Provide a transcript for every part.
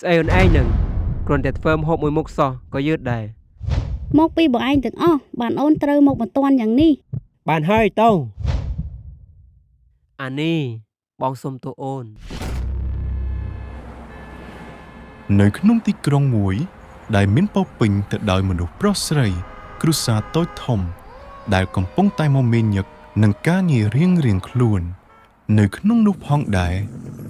ស្អីអូនឯងនឹងគ្រាន់តែធ្វើម្ហូបមួយមុខសោះក៏យឺតដែរមកពីបងឯងទាំងអស់បានអូនត្រូវមកបន្ទាន់យ៉ាងនេះបានហើយទៅអានេះបងសុំទោសអូននៅក្នុងទីក្រុងមួយដែលមានពោរពេញទៅដោយមនុស្សប្រុសស្រីគ្រួសារតូចធំដែលកំពុងតែមមាញឹកនឹងការងាររៀងៗខ្លួននៅក្នុងនោះផងដែរ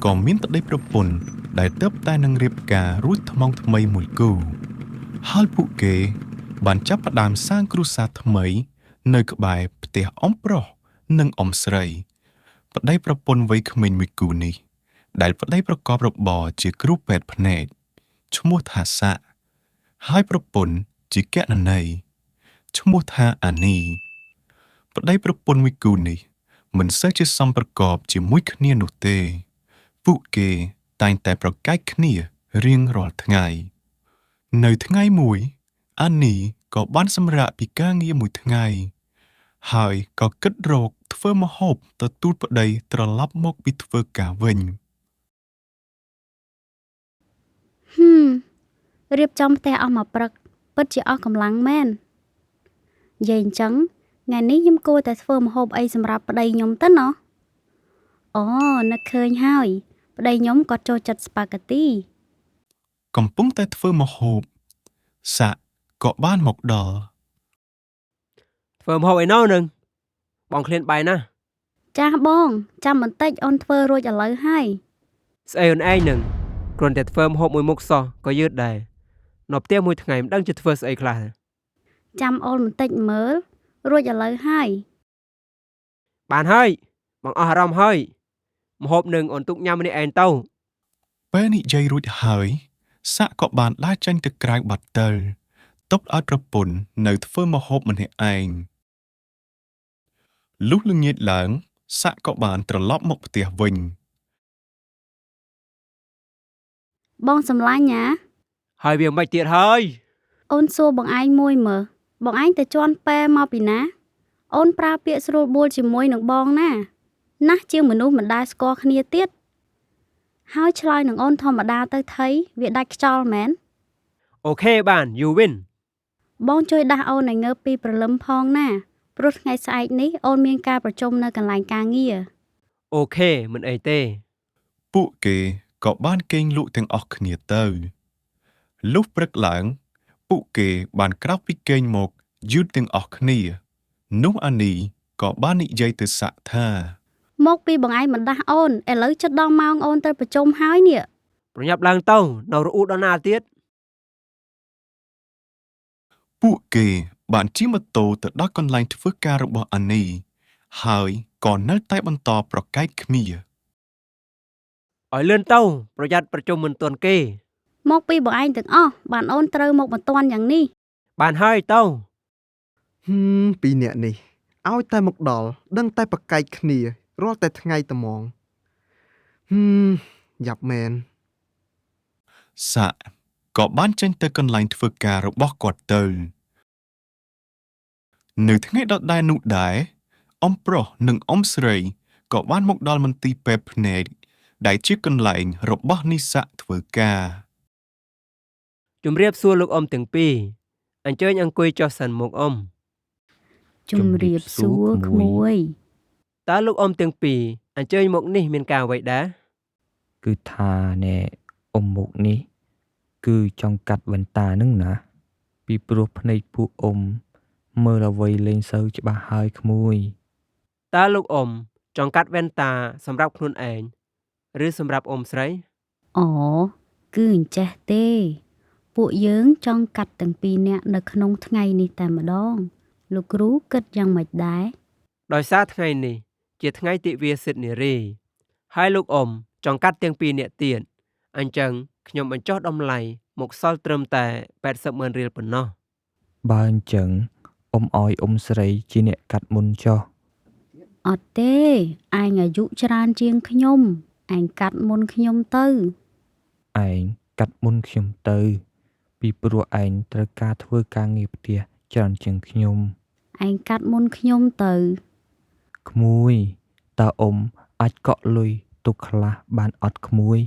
ក៏មានប្តីប្រពន្ធដែលទើបតែនឹងរៀបការរួចថ្មងថ្មីមួយគូហើយពួកគេបានចាប់ផ្ដើមសាងគ្រួសារថ្មីនៅក្បែរផ្ទះអ៊ំប្រុសនិងអ៊ំស្រីប្តីប្រពន្ធវ័យក្មេងមួយគូនេះដែលប្តីប្រកបរបរជាគ្រូពេទ្យភ្នែកឈ្មោះថាសាក់ហើយប្រពន្ធជាកណន័យឈ្មោះថាអានីប្តីប្រពន្ធមួយគូនេះមិនសូវជាសមប្រកបជាមួយគ្នានោះទេពួកគេតែងតែប្រកែកគ្នារៀងរាល់ថ្ងៃនៅថ្ងៃមួយអានីក៏បានសម្រាកពីការងារមួយថ្ងៃហើយក៏គិតរកធ្វើម្ហូបទទួលប្តីត្រឡប់មកពីធ្វើការវិញរៀបចំផ្ទះអស់មួយព្រឹកពិតជាអស់កម្លាំងមែននិយាយអញ្ចឹងថ្ងៃនេះខ្ញុំគួរតែធ្វើម្ហូបអីសម្រាប់ប្តីខ្ញុំទៅណោះអូនឹកឃើញហើយប្តីខ្ញុំក៏ចូលចិត្តស្ប៉ាហ្គាទីកំពុងតែធ្វើម្ហូបសាក់ក៏បានមកដល់ធ្វើម្ហូបអីណោនឹងបងឃ្លានបាយណាស់ចាស់បងចាំបន្តិចអូនធ្វើរួចឥឡូវហើយស្អីអូនឯងនឹងគ្រាន់តែធ្វើម្ហូបមួយមុខសោះក៏យឺតដែរនៅផ្ទះមួយថ្ងៃមិនដឹងជាធ្វើស្អីខ្លះចាំអូនបន្តិចមើលរួចឥឡូវហើយបានហើយបងអស់អារម្មណ៍ហើយម្ហូបនឹងអូនទុកញ៉ាំម្នាក់ឯងទៅពេលនិយាយរួចហើយសាក់ក៏បានដើរចេញទៅក្រៅបាត់ទៅទុកឲ្យប្រពន្ធនៅធ្វើម្ហូបម្នាក់ឯងលុះល្ងាចឡើងសាក់ក៏បានត្រឡប់មកផ្ទះវិញបងសម្លាញ់ណាហើយវាមិនទៀតហើយអូនសួរបងឯងមួយមើលបងឯងទៅជន់ប៉ែមកពីណាអូនប្រើពាក្យស្រួលបួលជាមួយនឹងបងណាស់ជាងមនុស្សមិនដែលស្គាល់គ្នាទៀតហើយឆ្លើយនឹងអូនធម្មតាទៅថៃវាដាច់ខ្យល់មែនអូខេបាន you win បងជួយដាស់អូនឲ្យងើបពីព្រលឹមផងណាព្រោះថ្ងៃស្អែកនេះអូនមានការប្រជុំនៅកន្លែងការងារអូខេមិនអីទេពួកគេក៏បានគេងលក់ទាំងអស់គ្នាទៅលុះព្រឹកឡើងពួកគេបានក្រោកពីគេងមកយឺតទាំងអស់គ្នានោះអានីក៏បាននិយាយទៅសាក់ថាមកពីបងឯងមិនដាស់អូនឥឡូវជិតដល់ម៉ោងអូនត្រូវប្រជុំហើយនេះប្រញាប់ឡើងទៅនៅរអ៊ូដល់ណាទៀតពួកគេបានជិះម៉ូតូទៅដល់កន្លែងធ្វើការរបស់អានីហើយក៏នៅតែបន្តប្រកែកគ្នាឲ្យលឿនទៅប្រយ័ត្នប្រជុំមិនទាន់គេមកពីបងឯងទាំងអស់បានអូនត្រូវមកបន្ទាន់យ៉ាងនេះបានហើយទៅពីរនាក់នេះឲ្យតែមកដល់ដឹងតែប្រកែកគ្នារាល់តែថ្ងៃត្មងយ៉ាប់មែនសាក់ក៏បានចេញទៅកន្លែងធ្វើការរបស់គាត់ទៅនៅថ្ងៃដដែលនោះដែរអ៊ំប្រុសនិងអ៊ំស្រីក៏បានមកដល់មន្ទីរពេទ្យភ្នែកដែលជាកន្លែងរបស់នីសាក់ធ្វើការជំរាបសួរលោកអ៊ំទាំងពីរអញ្ជើញអង្គុយចុះសិនមកអ៊ំជំរាបសួរក្មួយតើលោកអ៊ំទាំងពីរអញ្ជើញមកនេះមានការអ្វីដែរគឺថាណែអ៊ំមុខនេះគឺចង់កាត់វ៉ែនតានឹងណាពីព្រោះភ្នែកពួកអ៊ំមើលអ្វីលេងសូវច្បាស់ហើយក្មួយតើលោកអ៊ំចង់កាត់វ៉ែនតាសម្រាប់ខ្លួនឯងឬសម្រាប់អ៊ំស្រីអូគឺអញ្ចេះទេពួកយើងចង់កាត់ទាំងពីរនាក់នៅក្នុងថ្ងៃនេះតែម្ដងលោកគ្រូគិតយ៉ាងម៉េចដែរដោយសារថ្ងៃនេះជាថ្ងៃទិវាសិទ្ធិនារីហើយលោកអ៊ំចង់កាត់ទាំងពីរនាក់ទៀតអញ្ចឹងខ្ញុំបញ្ចុះតម្លៃមកសល់ត្រឹមតែ 80,000 រៀលប៉ុណ្ណោះបើអញ្ចឹងអ៊ំឲ្យអ៊ំស្រីជាអ្នកកាត់មុនចុះអត់ទេឯងអាយុច្រើនជាងខ្ញុំឯងកាត់មុនខ្ញុំទៅឯងកាត់មុនខ្ញុំទៅពីព្រោះឯងត្រូវការធ្វើការងារផ្ទះច្រើនជាងខ្ញុំឯងកាត់មុនខ្ញុំទៅក្មួយតើអ៊ំអាចកក់លុយទុកខ្លះបានអត់ក្មួយ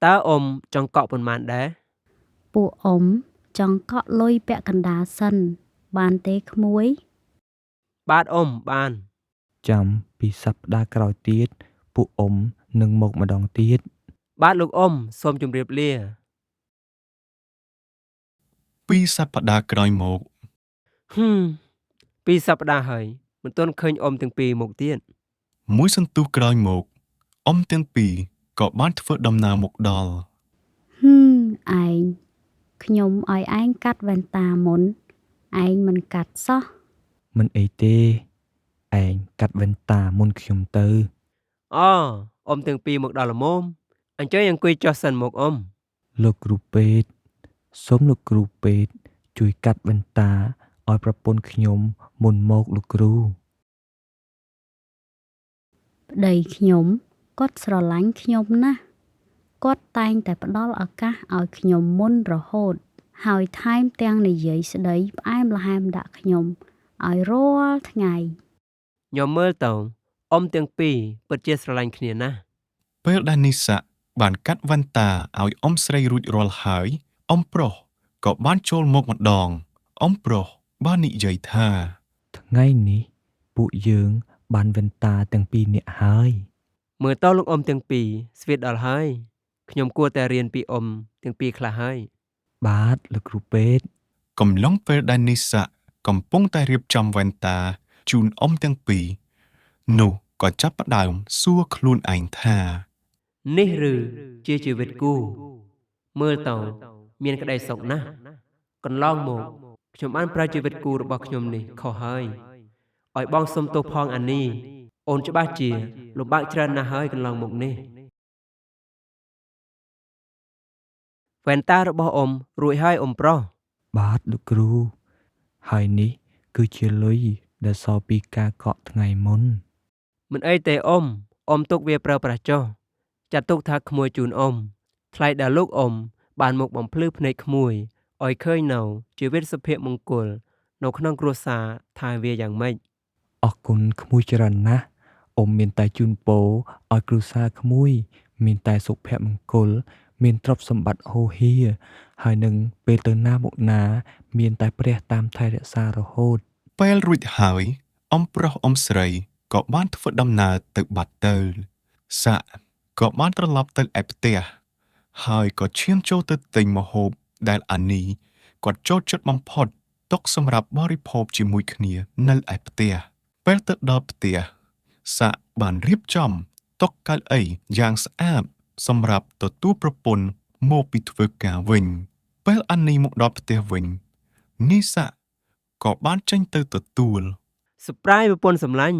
តើអ៊ំចង់កក់ប៉ុន្មានដែរ ពួកអ៊ំចង់កក់លុយពាក់កណ្ដាលសិនបានទេក្មួយ បាទអ៊ំបាន ចាំពីសប្តាហ៍ក្រោយទៀតពួកអ៊ំនឹងមកម្ដងទៀត បាទលោកអ៊ំសូមជម្រាបលា 2 សប្តាហ៍ក្រោយមក 2 សប្តាហ៍ហើយមិនទាន់ឃើញអ៊ំទាំងពីរមកទៀត មួយសន្ទុះក្រោយមកអ៊ំទាំងពីរក៏បានធ្វើដំណើរមកដល់ ឯងខ្ញុំឲ្យឯងកាត់វ៉ែនតាមុនឯងមិនកាត់សោះ មិនអីទេឯងកាត់វ៉ែនតាមុនខ្ញុំទៅ អូអ៊ំទាំងពីរមកដល់ល្មមអញ្ជើញអង្គុយចុះសិនមកអ៊ំ លោកគ្រូពេទ្យសូមលោកគ្រូពេទ្យជួយកាត់វ៉ែនតាឲ្យប្រពន្ធខ្ញុំមុនមកលោកគ្រូ ប្តីខ្ញុំគាត់ស្រឡាញ់ខ្ញុំណាស់គាត់តែងតែផ្ដល់ឱកាសឲ្យខ្ញុំមុនរហូតហើយថែមទាំងនិយាយស្ដីផ្អែមល្ហែមដាក់ខ្ញុំឲ្យរាល់ថ្ងៃ ខ្ញុំមើលទៅអ៊ំទាំងពីរពិតជាស្រឡាញ់គ្នាណាស់ ពេលដែលនីសាបានកាត់វ៉ែនតាឲ្យអ៊ំស្រីរួចរាល់ហើយអ៊ំប្រុសក៏បានចូលមកម្ដងអ៊ំប្រុសបាននិយាយថា ថ្ងៃនេះពួកយើងបានវ៉ែនតាទាំងពីរនាក់ហើយ មើលទៅលោកអ៊ំទាំងពីរស្វៀតដល់ហើយខ្ញុំគួរតែរៀនពីអ៊ំទាំងពីរខ្លះហើយ បាទលោកគ្រូពេទ្យ កំឡុងពេលដែលនីសាកំពុងតែរៀបចំវ៉ែនតាជូនអ៊ំទាំងពីរនោះក៏ចាប់ផ្ដើមសួរខ្លួនឯងថា នេះឬជាជីវិតគូមើលទៅមានក្តីសុខណាស់កន្លងមកខ្ញុំបានប្រើជីវិតគូរបស់ខ្ញុំនេះខុសហើយឲ្យបងសុំទោសផងអានីអូនច្បាស់ជាលំបាកច្រើនណាស់ហើយកន្លងមកនេះវ៉ែនតារបស់អ៊ំរួចហើយអ៊ំប្រុស បាទលោកគ្រូហើយនេះគឺជាលុយដែលសល់ពីការកក់ថ្ងៃមុន មិនអីទេអ៊ំទុកវាប្រើប្រាស់ចុះចាត់ទុកថាក្មួយជូនអ៊ំថ្លៃដែលលោកអ៊ំបានមកបំភ្លឺភ្នែកក្មួយឲ្យឃើញនៅជីវិតសុភមង្គលនៅក្នុងគ្រួសារថាវាយ៉ាងម៉េច អរគុណក្មួយច្រើនណាស់អ៊ំមានតែជូនពរឲ្យគ្រួសារក្មួយមានតែសុភមង្គលមានទ្រព្យសម្បត្តិហូរហៀហើយនឹងពេលទៅណាមកណាមានតែព្រះតាមថែរក្សារហូត ពេលរួចហើយអ៊ំប្រុសអ៊ំស្រីក៏បានធ្វើដំណើរទៅបាត់ទៅសាក់ក៏បានត្រឡប់ទៅឯផ្ទះហើយក៏ឈានចូលទៅទិញម្ហូបដែលអានីគាត់ចូលចិត្តបំផុតទុកសម្រាប់បរិភោគជាមួយគ្នានៅឯផ្ទះពេលទៅដល់ផ្ទះសាក់បានរៀបចំតុកៅអីយ៉ាងស្អាតសម្រាប់ទទួលប្រពន្ធមកពីធ្វើការវិញពេលអានីមកដល់ផ្ទះវិញនីសាក៏បានចេញទៅទទួល surprise ប្រពន្ធសម្លាញ់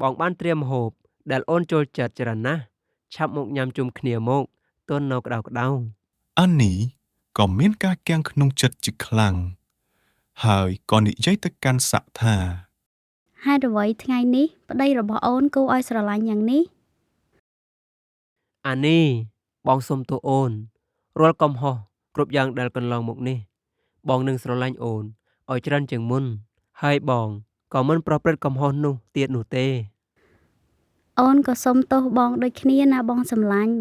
បងបានត្រៀមម្ហូបដែលអូនចូលចិត្តច្រើនណាស់ឆាប់មកញ៉ាំជុំគ្នាមកទន់នៅក្តៅក្តៅ អានីក៏មានការគាំងក្នុងចិត្តជាខ្លាំងហើយក៏និយាយទៅកាន់សាក់ថា ហេតុអ្វីថ្ងៃនេះប្តីរបស់អូនគួរឲ្យស្រឡាញ់យ៉ាងនេះ អានេះបងសុំទោសអូនរាល់កំហុសគ្រប់យ៉ាងដែលកន្លងមកនេះបងនឹងស្រឡាញ់អូនឲ្យច្រើនជាងមុនហើយបងក៏មិនប្រព្រឹត្តកំហុសនោះទៀតនោះទេ អូនក៏សុំទោសបងដូចគ្នាណាបងសម្លាញ់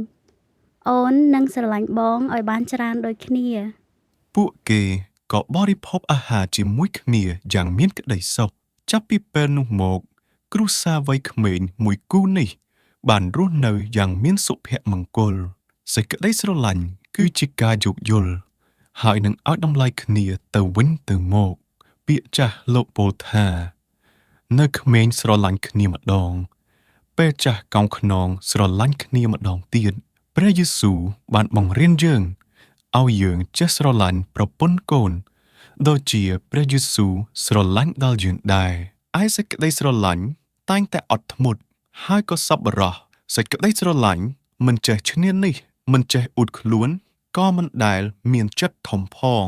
អូននឹងស្រឡាញ់បងឲ្យបានច្រើនដូចគ្នា ពួកគេក៏បរិភោគអាហារជាមួយគ្នាយ៉ាងមានក្តីសុខចាប់ពីពេលនោះមកគ្រួសារវ័យក្មេងមួយគូនេះបានរស់នៅយ៉ាងមានសុភមង្គលសេចក្តីស្រឡាញ់គឺជាការយោគយល់ហើយនឹងឲ្យតម្លៃគ្នាទៅវិញទៅមកពាក្យចាស់លោកពោលថានៅក្មេងស្រឡាញ់គ្នាម្ដងពេលចាស់កោងខ្នងស្រឡាញ់គ្នាម្ដងទៀតព្រះយេស៊ូវបានបង្រៀនយើងឲ្យយើងចេះស្រឡាញ់ប្រពន្ធកូនដូចជាព្រះយេស៊ូវស្រឡាញ់ដល់យើងដែរឯសេចក្តីស្រឡាញ់តែងតែអត់ធ្មត់ហើយក៏សប្បុរសសេចក្តីស្រឡាញ់មិនចេះឈ្នានីសមិនចេះអួតខ្លួនក៏មិនដែលមានចិត្តធំផង